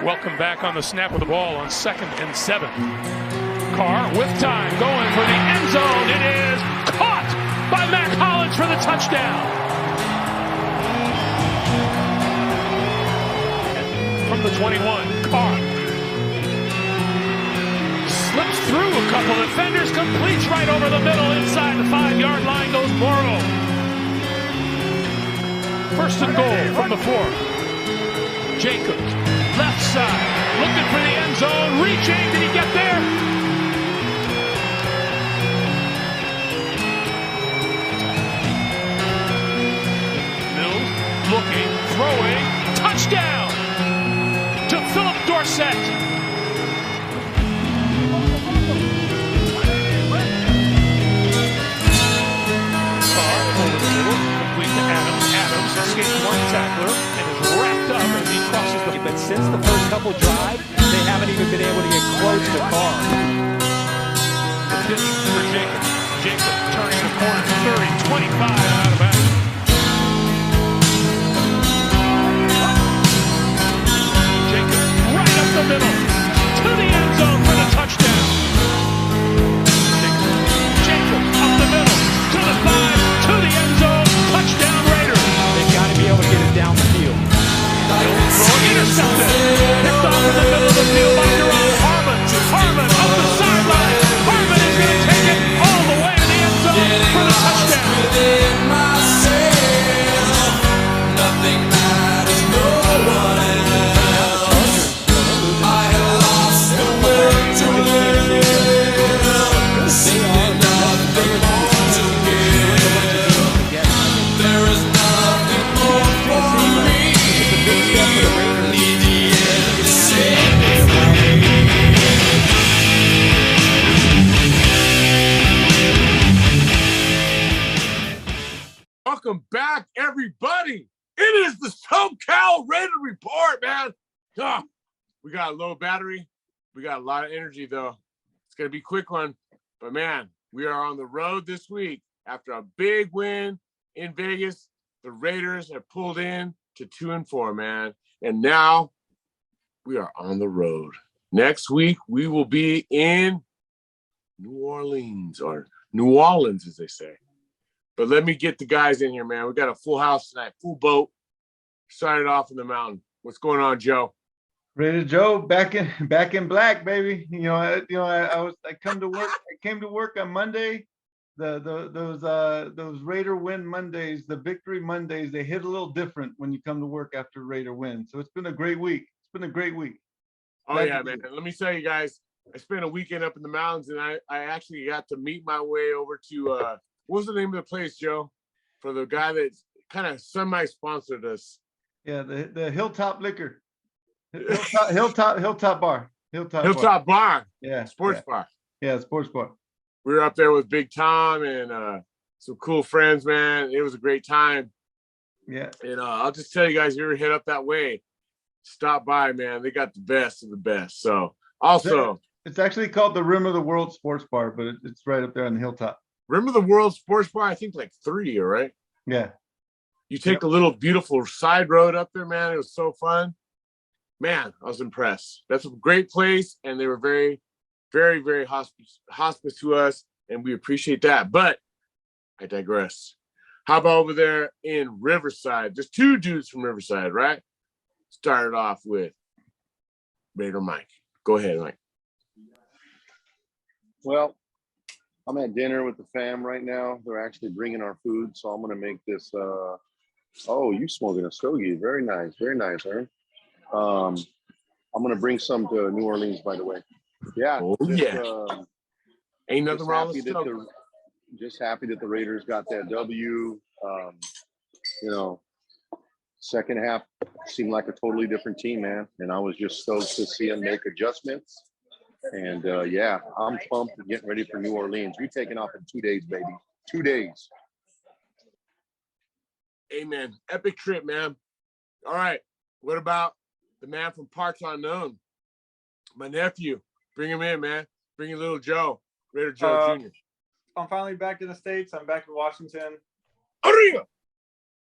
Welcome back on the snap of the ball on 2nd and 7. Carr with time, going for the end zone. It is caught by Mac Hollins for the touchdown. From the 21, Carr slips through a couple defenders, completes right over the middle. Inside the 5-yard line goes Morrow. 1st and goal from the 4. Jacobs, left side, looking for the end zone, reaching. Did he get there? Mills, looking, throwing, touchdown to Philip Dorsett. Adams escapes one tackler and is wrapped up as he crosses the... But since the first couple drive, they haven't even been able to get close to Carr. The pitch for Jacobs. Jacobs turning the corner, 30, 25 out of bounds. Jacobs right up the middle to the end zone for the touchdown. Jacobs up the middle to the 5, to the end zone. Touchdown Raiders. They've got to be able to get it down the field. Intercepted. Picked off in the middle of the field by Jerome Harmon. Harmon up the sideline. Harmon is going to take it all the way to the end zone for the touchdown. Nothing matters, no one else. I have lost the will to live. Singing nothing more to give. There is nothing more for me. Need the end to save me. Welcome back, everybody. It is the SoCal Raider Report, man. We got a low battery. We got a lot of energy, though. It's going to be a quick one. But, man, we are on the road this week. After a big win in Vegas, the Raiders have pulled in to 2-4, man. And now we are on the road. Next week, we will be in New Orleans, or New Orleans, as they say. But let me get the guys in here, man. We got a full house tonight, full boat. Started off in the mountain. What's going on, Joe? Raider Joe, back in black, baby. I came to work on Monday. Those Raider win Mondays, the victory Mondays, they hit a little different when you come to work after Raider win. So it's been a great week. Oh, yeah, man. Let me tell you guys, I spent a weekend up in the mountains, and I actually got to meet my way over to what was the name of the place, Joe? For the guy that kind of semi-sponsored us. Yeah, the Hilltop Liquor. Hilltop Bar. Hilltop Bar. Yeah. Sports bar. Yeah, sports bar. We were up there with Big Tom and some cool friends, man. It was a great time. Yeah. And I'll just tell you guys, if you ever head up that way, stop by, man. They got the best of the best. So also, it's actually called the Rim of the World Sports Bar, but it's right up there on the hilltop. Rim of the World Sports Bar, I think like 3, right? Yeah. You take the little beautiful side road up there, man. It was so fun. Man, I was impressed. That's a great place, and they were very, very, very hospice to us, and we appreciate that. But I digress. How about over there in Riverside? There's 2 dudes from Riverside, right? Started off with Raider Mike. Go ahead, Mike. Well, I'm at dinner with the fam right now. They're actually bringing our food, so I'm going to make this. Oh, you smoking a stogie. Very nice, Aaron. I'm going to bring some to New Orleans, by the way. Yeah. Oh, yeah. Ain't nothing wrong with it. Just happy that the Raiders got that W. Second half seemed like a totally different team, man. And I was just stoked to see them make adjustments. And, yeah, I'm pumped and getting ready for New Orleans. We're taking off in 2 days, baby. 2 days. Amen. Epic trip, man. All right. What about the man from Parts Unknown? My nephew. Bring him in, man. Bring in little Joe. Raider Joe Jr. I'm finally back in the States. I'm back in Washington. Arriba!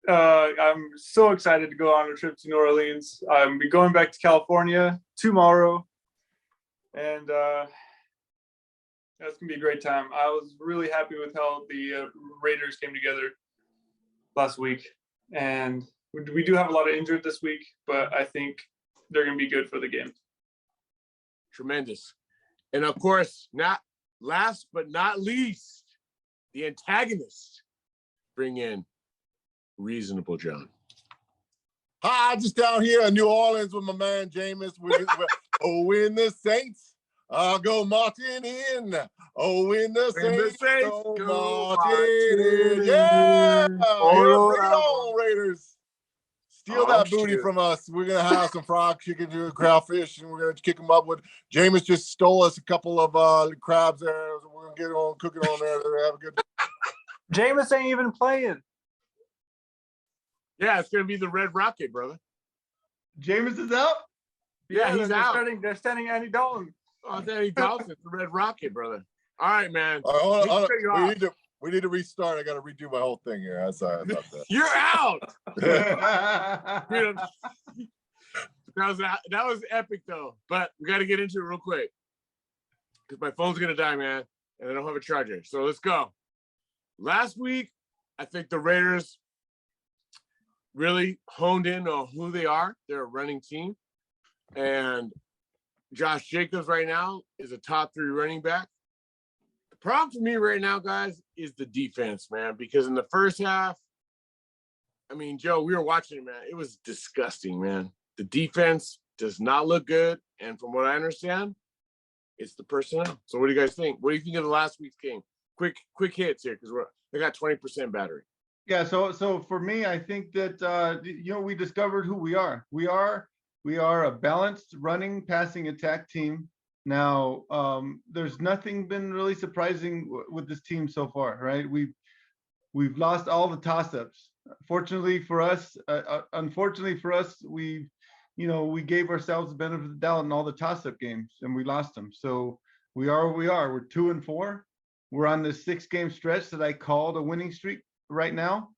I'm so excited to go on a trip to New Orleans. I'm be going back to California tomorrow, and that's gonna be a great time. I was really happy with how the Raiders came together last week, and we do have a lot of injured this week, but I think they're gonna be good for the game. Tremendous. And of course, not last but not least, the antagonist. Bring in Reasonable John. Hi, just down here in New Orleans with my man Jameis. Oh, in the Saints, I'll go marching in. Oh, in the Saints, go marching in. Yeah, bring it on, Raiders. Steal that booty from us. We're gonna have some fried chicken, crawfish, and we're gonna kick them up with. Jameis just stole us a couple of crabs there. So we're gonna get on cooking on there. Have a good. Jameis ain't even playing. Yeah, it's gonna be the Red Rocket, brother. Jameis is out? Yeah, he's out. They're sending Andy Dalton. Oh, it's Andy Dalton. It's the Red Rocket, brother. All right, man. Hold on. We need to restart. I got to redo my whole thing here. I'm sorry about that. You're out. Dude, that was epic, though. But we got to get into it real quick because my phone's gonna die, man, and I don't have a charger. So let's go. Last week, I think the Raiders really honed in on who they are. They're a running team. And Josh Jacobs right now is a top 3 running back. The problem for me right now, guys, is the defense, man, because in the first half, I mean, Joe, we were watching it, man. It was disgusting, man. The defense does not look good. And from what I understand, it's the personnel. So what do you guys think? What do you think of the last week's game? Quick hits here because they got 20% battery. Yeah, so for me, I think that we discovered who we are. We are a balanced running, passing, attack team. Now, there's nothing been really surprising with this team so far, right? We've lost all the toss-ups. Unfortunately for us, we gave ourselves the benefit of the doubt in all the toss-up games, and we lost them. So we are where we are. We're 2-4. We're on this 6-game stretch that I called a winning streak right now.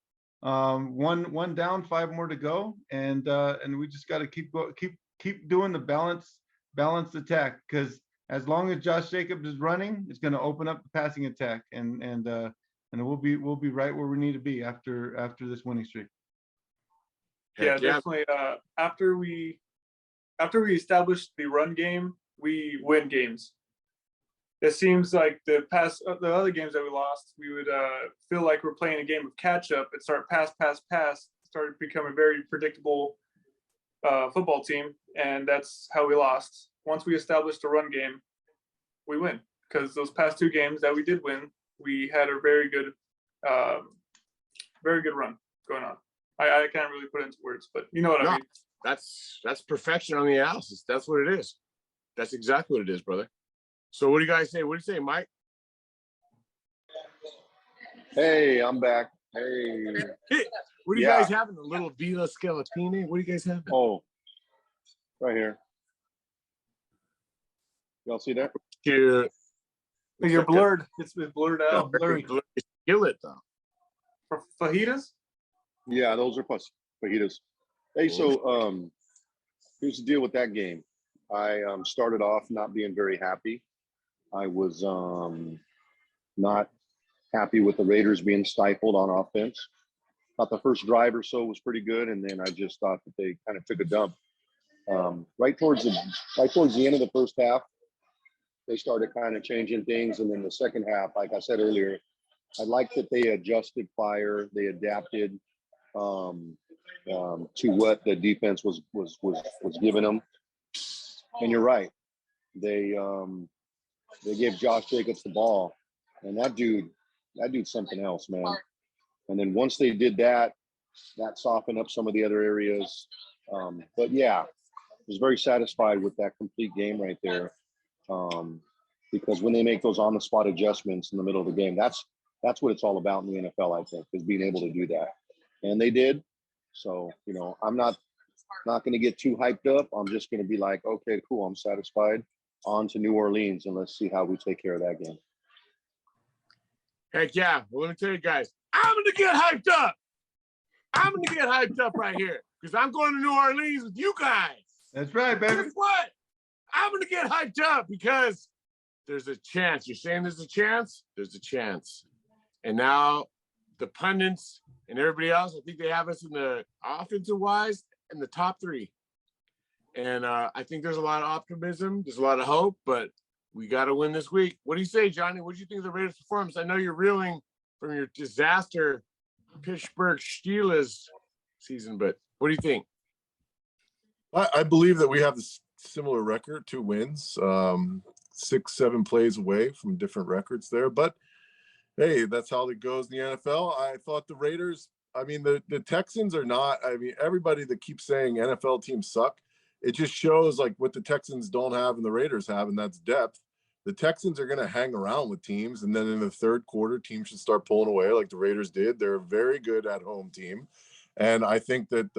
One down, 5 more to go, and we just got to keep doing the balanced attack, because as long as Josh Jacobs is running, it's going to open up the passing attack, and we'll be right where we need to be after this winning streak. Yeah, definitely. After we establish the run game, we win games. It seems like the other games that we lost, we would feel like we're playing a game of catch up and start pass, started becoming a very predictable football team, and that's how we lost. Once we established a run game, we win, because those past 2 games that we did win, we had a very good run going on. I can't really put it into words, but you know what I mean. That's perfection on the analysis. That's what it is. That's exactly what it is, brother. So what do you guys say? What do you say, Mike? Hey, I'm back. Hey. What are you guys having? A little Vila Skeletine? What are you guys having? Oh, right here. Y'all see that? Cute. You're blurred. It's blurred out. Blurry. Kill it, though. For fajitas? Yeah, those are fajitas. Hey, so here's the deal with that game. I started off not being very happy. I was not happy with the Raiders being stifled on offense. Thought the first drive or so was pretty good, and then I just thought that they kind of took a dump. Right towards the end of the first half, they started kind of changing things, and then the second half, like I said earlier, I liked that they adjusted fire, they adapted to what the defense was giving them. And you're right, they gave Josh Jacobs the ball, and that dude's something else, man. And then once they did that softened up some of the other areas. But yeah, I was very satisfied with that complete game right there. Because when they make those on-the-spot adjustments in the middle of the game, that's what it's all about in the NFL, I think, is being able to do that. And they did. So, I'm not going to get too hyped up. I'm just going to be like, okay, cool, I'm satisfied. On to New Orleans, and let's see how we take care of that game. Heck yeah. Well, let me tell you guys, I'm going to get hyped up. I'm gonna get hyped up right here because I'm going to New Orleans with you guys. That's right, baby. Guess what? I'm gonna get hyped up because there's a chance. You're saying there's a chance? There's a chance. And now the pundits and everybody else, I think they have us in the offensive wise in the top 3. And I think there's a lot of optimism. There's a lot of hope, but we got to win this week. What do you say, Johnny? What do you think of the Raiders' performance? I know you're reeling from your disaster Pittsburgh Steelers season, but what do you think? I believe that we have the similar record, 2 wins, 6-7 plays away from different records there. But hey, that's how it goes in the NFL. I thought the Raiders, I mean, the Texans are not, I mean, everybody that keeps saying NFL teams suck, it just shows like what the Texans don't have and the Raiders have, and that's depth. The Texans are going to hang around with teams, and then in the third quarter, teams should start pulling away like the Raiders did. They're a very good at-home team, and I think that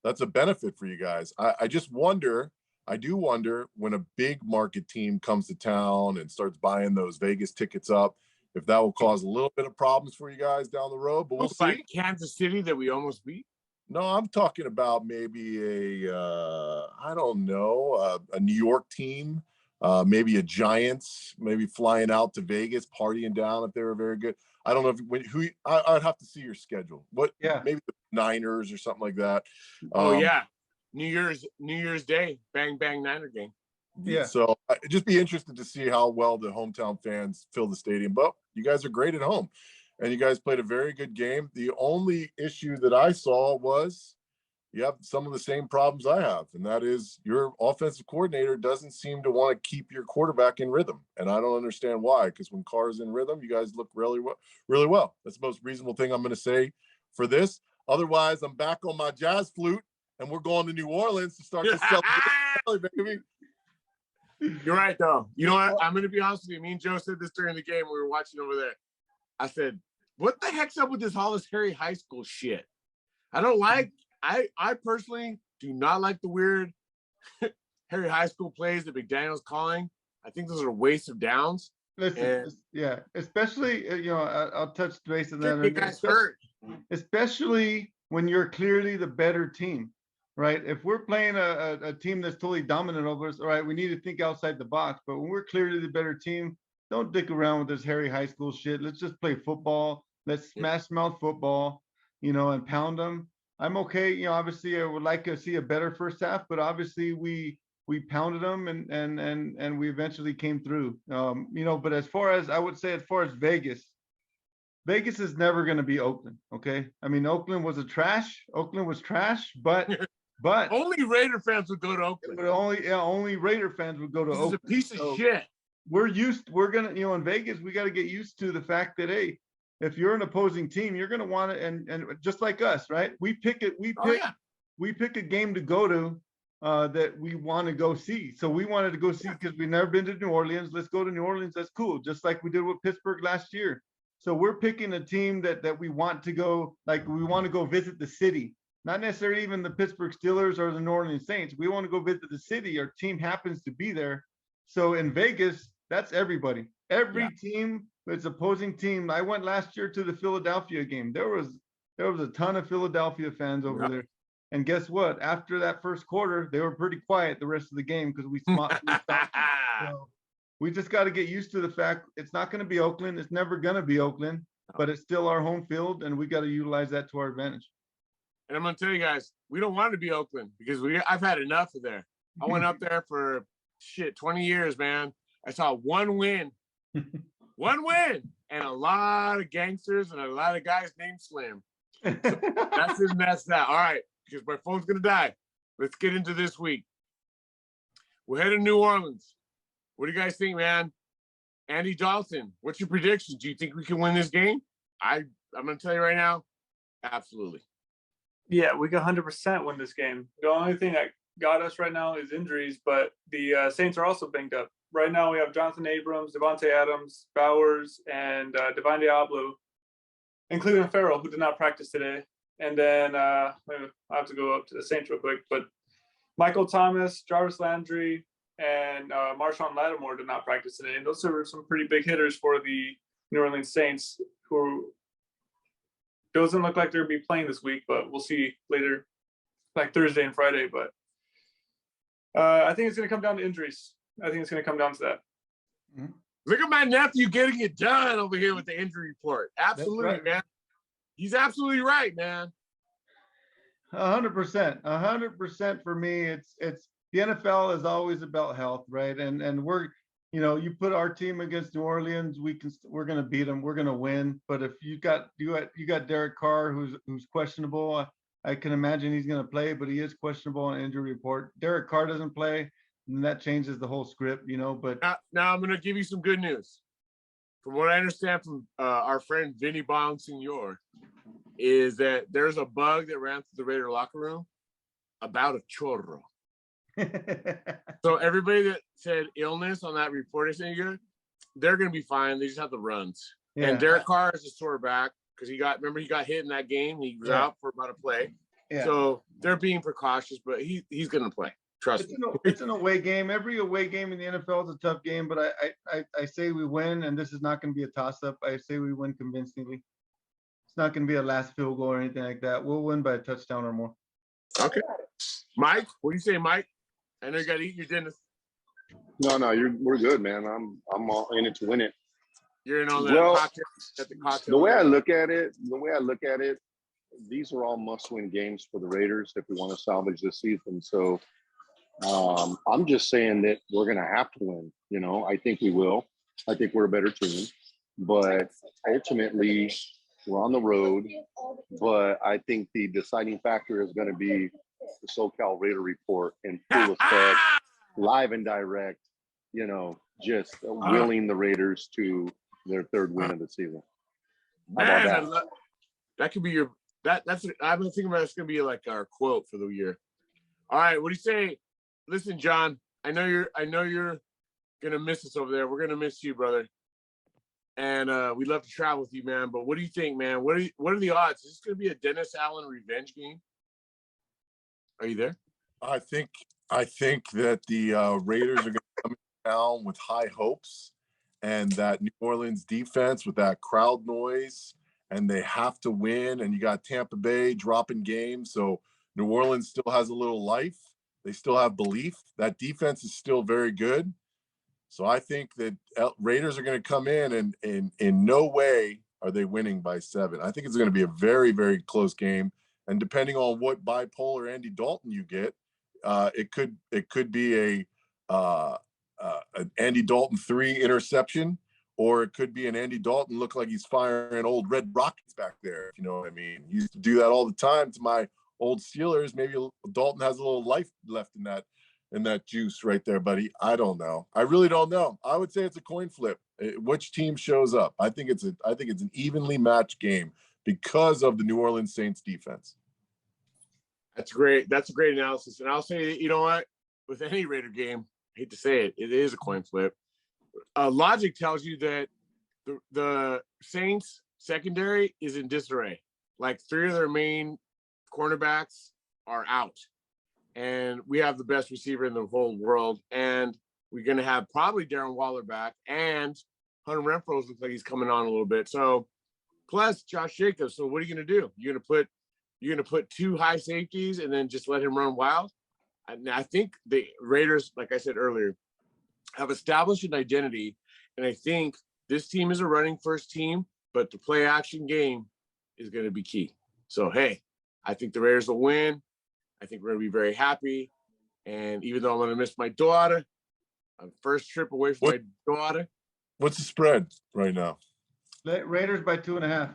that's a benefit for you guys. I just wonder, I do wonder when a big market team comes to town and starts buying those Vegas tickets up, if that will cause a little bit of problems for you guys down the road, but we'll see. Like Kansas City that we almost beat? No, I'm talking about maybe I don't know, a New York team, maybe a Giants, maybe flying out to Vegas, partying down if they were very good. I don't know if I'd have to see your schedule. Maybe the Niners or something like that. Yeah, New Year's Day, bang bang Niner game. Yeah. So I'd just be interested to see how well the hometown fans fill the stadium. But you guys are great at home, and you guys played a very good game. The only issue that I saw was you have some of the same problems I have, and that is your offensive coordinator doesn't seem to want to keep your quarterback in rhythm, and I don't understand why. Because when Carr's in rhythm, you guys look really well, really well. That's the most reasonable thing I'm going to say for this. Otherwise, I'm back on my jazz flute, and we're going to New Orleans to start to celebrate, baby. You're right, though. You know what? I'm going to be honest with you. Me and Joe said this during the game. We were watching over there. I said, what the heck's up with this Hollis Harry high school shit? I don't like, I personally do not like the weird Harry high school plays that McDaniel's calling. I think those are wastes of downs. Listen, yeah, especially, I'll touch base on that. Guys hurt. Especially when you're clearly the better team. Right. If we're playing a team that's totally dominant over us, all right, we need to think outside the box. But when we're clearly the better team, don't dick around with this Harry high school shit. Let's just play football. Let's smash mouth football, and pound them. I'm okay. Obviously I would like to see a better first half, but obviously we pounded them and we eventually came through. But as far as Vegas is never going to be Oakland. Okay. I mean, Oakland was trash, but only Raider fans would go to Oakland. But only Raider fans would go to Oakland. It's a piece of shit. We're gonna, in Vegas, we got to get used to the fact that, hey, if you're an opposing team, you're gonna want to, and just like us, right? We pick a game to go to that we want to go see. So we wanted to go see because we've never been to New Orleans. Let's go to New Orleans. That's cool. Just like we did with Pittsburgh last year. So we're picking a team that we want to go, like we want to go visit the city. Not necessarily even the Pittsburgh Steelers or the New Orleans Saints. We want to go visit the city. Our team happens to be there. So in Vegas, that's everybody. Every team that's opposing team. I went last year to the Philadelphia game. There was a ton of Philadelphia fans over there. And guess what? After that first quarter, they were pretty quiet the rest of the game because we stopped. So we just got to get used to the fact it's not going to be Oakland. It's never going to be Oakland, but it's still our home field, and we got to utilize that to our advantage. And I'm going to tell you guys, we don't want to be Oakland because I've had enough of there. I went up there for 20 years, man. I saw one win, and a lot of gangsters and a lot of guys named Slim. So that's that. All right, because my phone's going to die. Let's get into this week. We're headed to New Orleans. What do you guys think, man? Andy Dalton, what's your prediction? Do you think we can win this game? I'm going to tell you right now, absolutely. Yeah, we can 100% win this game. The only thing that got us right now is injuries, but the Saints are also banged up. Right now we have Jonathan Abrams, Devontae Adams, Bowers, and Divine Diablo, and Cleveland Farrell, who did not practice today. And then I have to go up to the Saints real quick, but Michael Thomas, Jarvis Landry, and Marshawn Lattimore did not practice today. And those are some pretty big hitters for the New Orleans Saints, who doesn't look like they'll be playing this week, but we'll see later, like Thursday and Friday. But I think it's going to come down to injuries. I think it's going to come down to that. Look at my nephew getting it done over here with the injury report. Absolutely, right, man. He's absolutely right, man. 100%. 100% for me. It's the NFL is always about health, right? And we're, you know, you put our team against New Orleans, we're going to beat them. We're going to win. But if you got Derek Carr, who's questionable, I can imagine he's going to play, but he is questionable on injury report. Derek Carr doesn't play, and that changes the whole script, you know. But now I'm going to give you some good news. From what I understand from our friend Vinny Bong Senior, is that there's a bug that ran through the Raider locker room about a chorro. So everybody that said illness on that report I sent you, they're going to be fine. They just have the runs. Yeah. And Derek Carr is a sore back because he got hit in that game. He was out for about a play. Yeah. So they're being precautious, but he's going to play. Trust me. It's an away game. Every away game in the NFL is a tough game, but I say we win, and this is not going to be a toss-up. I say we win convincingly. It's not going to be a last field goal or anything like that. We'll win by a touchdown or more. Okay. Mike, what do you say, Mike? I know you got to eat your dinner. No, we're good, man. I'm all in it to win it. You're in on the cocktail. The way I look at it, these are all must-win games for the Raiders if we want to salvage this season. So I'm just saying that we're going to have to win. You know, I think we will. I think we're a better team, but ultimately we're on the road. But I think the deciding factor is going to be the SoCal Raider report in full effect, live and direct. You know, just willing the Raiders to their third win of the season. How about that? That could be your that's I've been thinking about it's gonna be like our quote for the year. All right, what do you say? Listen, John, I know you're gonna miss us over there. We're gonna miss you, brother. And we'd love to travel with you, man. But what do you think, man? What are the odds? Is this gonna be a Dennis Allen revenge game? Are you there? I think that the Raiders are going to come down with high hopes, and that New Orleans defense with that crowd noise, and they have to win. And you got Tampa Bay dropping games, so New Orleans still has a little life. They still have belief. That defense is still very good. So I think that Raiders are going to come in, and in no way are they winning by 7. I think it's going to be a very, very close game. And depending on what bipolar Andy Dalton you get, it could be an Andy Dalton 3 interception, or it could be an Andy Dalton look like he's firing old red rockets back there. If you know what I mean. He used to do that all the time to my old Steelers. Maybe Dalton has a little life left in that juice right there, buddy. I don't know. I really don't know. I would say it's a coin flip. Which team shows up? I think it's an evenly matched game because of the New Orleans Saints defense. That's great. That's a great analysis. And I'll say, you know what? With any Raider game, I hate to say it, it is a coin flip. Logic tells you that the Saints secondary is in disarray. Like 3 of their main cornerbacks are out. And we have the best receiver in the whole world. And we're going to have probably Darren Waller back. And Hunter Renfrow looks like he's coming on a little bit. So plus Josh Jacobs. So what are you going to do? You're going to put 2 high safeties and then just let him run wild? And I think the Raiders, like I said earlier, have established an identity. And I think this team is a running first team, but the play action game is going to be key. So, hey, I think the Raiders will win. I think we're going to be very happy. And even though I'm going to miss my daughter, I'm first trip away from my daughter. What's the spread right now? Raiders by 2.5.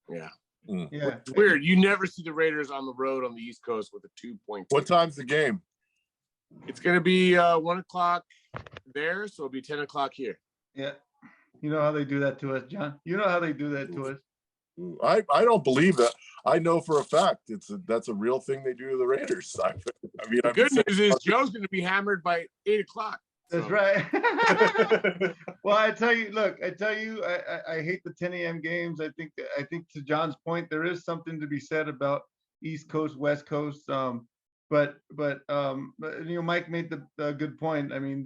Yeah. Yeah. It's weird. You never see the Raiders on the road on the East Coast with a 2-point. What time's the game? It's going to be 1 o'clock there, so it'll be 10 o'clock here. Yeah. You know how they do that to us, John. You know how they do that to us. I don't believe that. I know for a fact that's a real thing they do to the Raiders. I mean, the good news is Joe's going to be hammered by 8 o'clock. That's right. Well, I tell you, I hate the 10 a.m. games. I think to John's point, there is something to be said about East Coast, West Coast. But you know, Mike made the good point. I mean,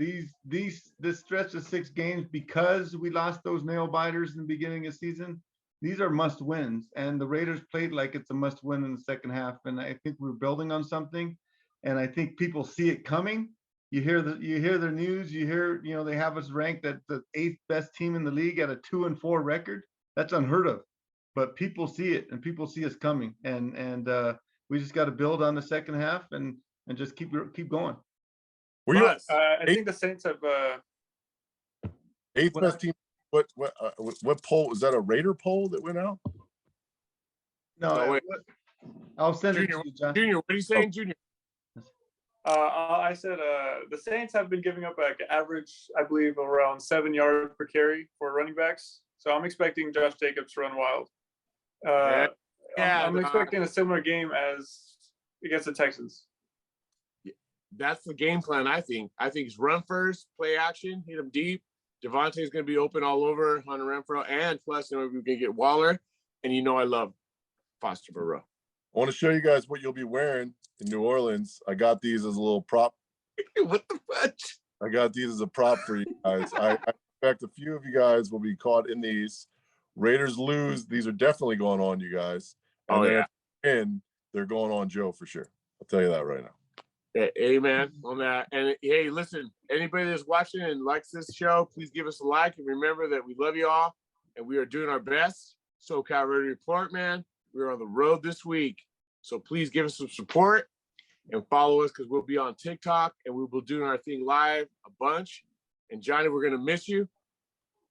this stretch of 6 games, because we lost those nail biters in the beginning of the season, these are must wins, and the Raiders played like it's a must win in the second half. And I think we're building on something, and I think people see it coming. You hear the news, you hear, they have us ranked at the 8th best team in the league at a 2-4 record. That's unheard of, but people see it and people see us coming, and we just got to build on the second half and just keep going. I think the Saints have 8th best team. What poll is that? A Raider poll that went out? No, wait. I'll send it Junior, to you, John. Junior, what are you saying, Junior? I said the Saints have been giving up like average, I believe, around 7 yards per carry for running backs. So I'm expecting Josh Jacobs to run wild. I'm expecting a similar game as against the Texans. That's the game plan, I think. I think it's run first, play action, hit him deep. Devontae's going to be open all over Hunter Renfrow, and plus, we're going to get Waller. And I love Foster Burrow. I want to show you guys what you'll be wearing in New Orleans. I got these as a little prop. What the fudge? I got these as a prop for you guys. I expect a few of you guys will be caught in these. Raiders lose. These are definitely going on, you guys. And and they're going on Joe for sure. I'll tell you that right now. Amen on that. And hey, listen, anybody that's watching and likes this show, please give us a like. And remember that we love you all and we are doing our best. SoCal Ready Report, man. We're on the road this week. So please give us some support and follow us, because we'll be on TikTok and we will be doing our thing live a bunch. And Johnny, we're going to miss you,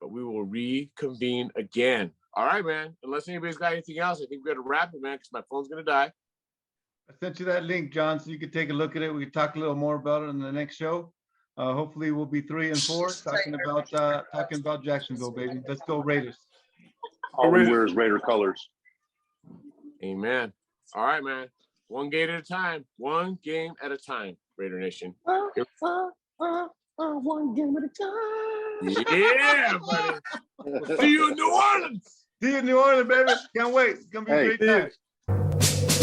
but we will reconvene again. All right, man. Unless anybody's got anything else, I think we got to wrap it, man, because my phone's going to die. I sent you that link, John, so you can take a look at it. We can talk a little more about it in the next show. Hopefully we'll be 3-4 talking about Jacksonville, baby. Let's go Raiders. All we wear is Raider colors. Amen. All right, man. One game at a time. One game at a time, Raider Nation. One game at a time. Yeah, buddy. We'll see you in New Orleans. See you in New Orleans, baby. Can't wait. It's going to be a great time.